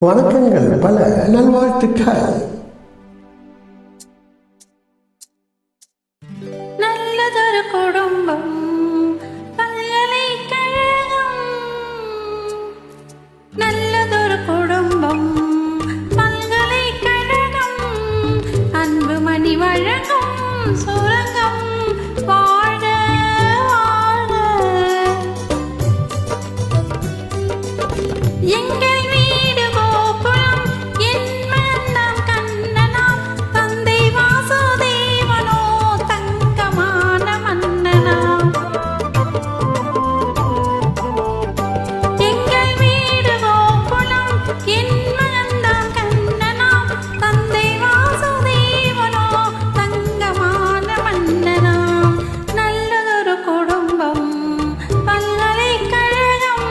வணக்கங்கள், பல நல்வாழ்த்துக்கள். நல்லதொரு குடும்பம், பல்கலைக்கழகம். நல்லதொரு குடும்பம், பல்கலைக்கழகம். அன்பு மணி வழங்கும் சுரங்கம். வாழ்க வாழ்க. எங்கள் வீடு கோகுலம், என் மனம் கண்ணனாம். தந்தை வாசுதேவனோ தங்கமான மன்னனாம். எங்கள் வீடு கோகுலம், என் மனம் கண்ணனாம். தந்தை வாசுதேவனோ தங்கமான மன்னனாம். நல்லதொரு குடும்பம், பல்கலைக்கழகம்.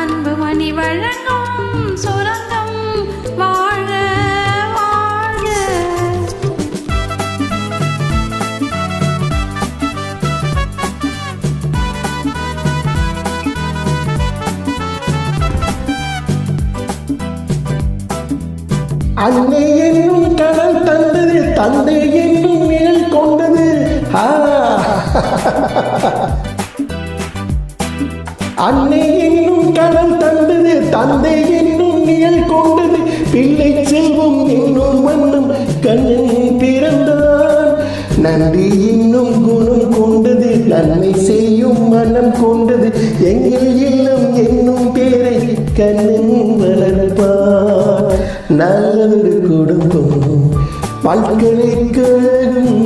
அன்பு மணி வழங்கும் சுரங்கம். வாழ்க வாழ்க. அன்னை என்னும் கடல் தந்தது, தந்தை என்னும் நிழல் கொண்டது. அன்னை என்னும் கடல் தந்தது, தந்தை என்னும் நிழல் கொண்டது. பிள்ளை செல்வம் என்னும் மண்ணும் கண்ணன் பிறந்தான். நன்றி என்னும் குணம் கொண்டது, நன்மை செய்யும் மனம் கொண்டது. எங்கள் இல்லம் என்னும் பேரை கண்ணன் வளர்ப்பான். நல்லதொரு குடும்பம், பல்கலைக்கழகம்.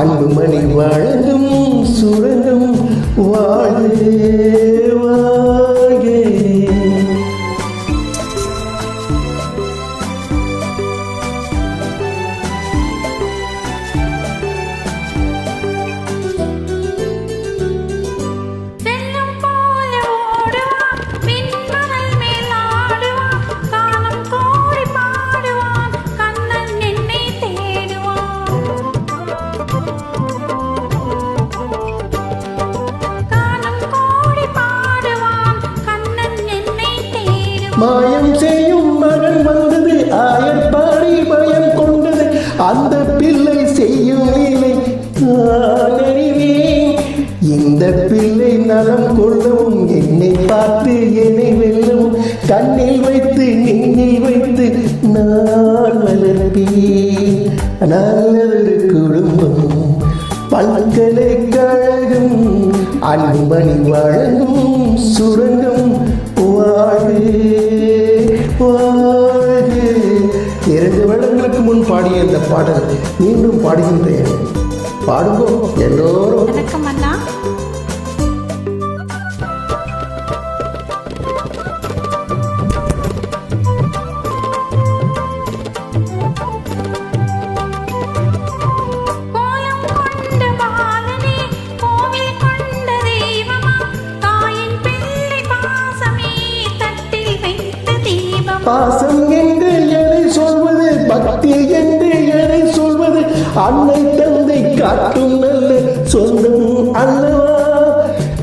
அன்பு மணி வழங்கும் சுரங்கம். வாழ்க வாழ்க. வெள்ளம் போல ஓடுவான், விண்மணல் மேல் ஆடுவான். கானம் கோடி பாடுவான், கண்ணன் என்னை தேடுவான். கானம் கோடி பாடுவான், கண்ணன் என்னை தேடுவான். மாயம் செய்யும் மகன் வந்தது, ஆயப்பாடி பயம் கொண்டது. அந்த பிள்ளை செய்யும் வேலை நான் அறிவேன். இந்த பிள்ளை நலம் கொள்ளவும், என்னை பார்த்து என்னை வெல்லவும், கண்ணில் வைத்து நெஞ்சில் வைத்து நான் வளர்ப்பேன். நல்லதொரு குடும்பம், பல்கலைக்கழகம். அன்பணி வழங்கும் சுரங்கம். வாழ்க வாழ்க. 2 வருடங்களுக்கு முன் பாடிய இந்த பாடல் மீண்டும் பாடுகின்றேன். பாடுங்கோ எல்லோரும். வணக்கம் அண்ணா. கோலம் கொண்ட பாலனே, கோவில் கொண்ட தெய்வமா. தாயின் பிள்ளை பாசமே, தட்டில் வைத்த தீபம். பாசம் என்று எதை சொல்வது, பக்தி என்று எதை சொல்வது. அன்னை தந்தை காட்டும் நல்ல சொந்தம் அல்லவா.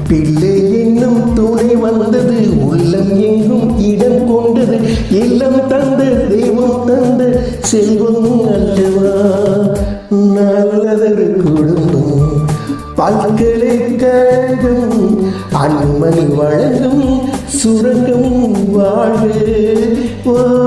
பிள்ளை என்னும் துணை வந்தது, உள்ளம் எங்கும் இடம் கொண்டது. இல்லம் தந்த தெய்வம் தந்த செல்வம் அல்லவா. நல்லதொரு குடும்பம், பல்கலைக்கழகம். அன்பணி வழங்கும் சுரங்கம். வாழ்க வாழ்க.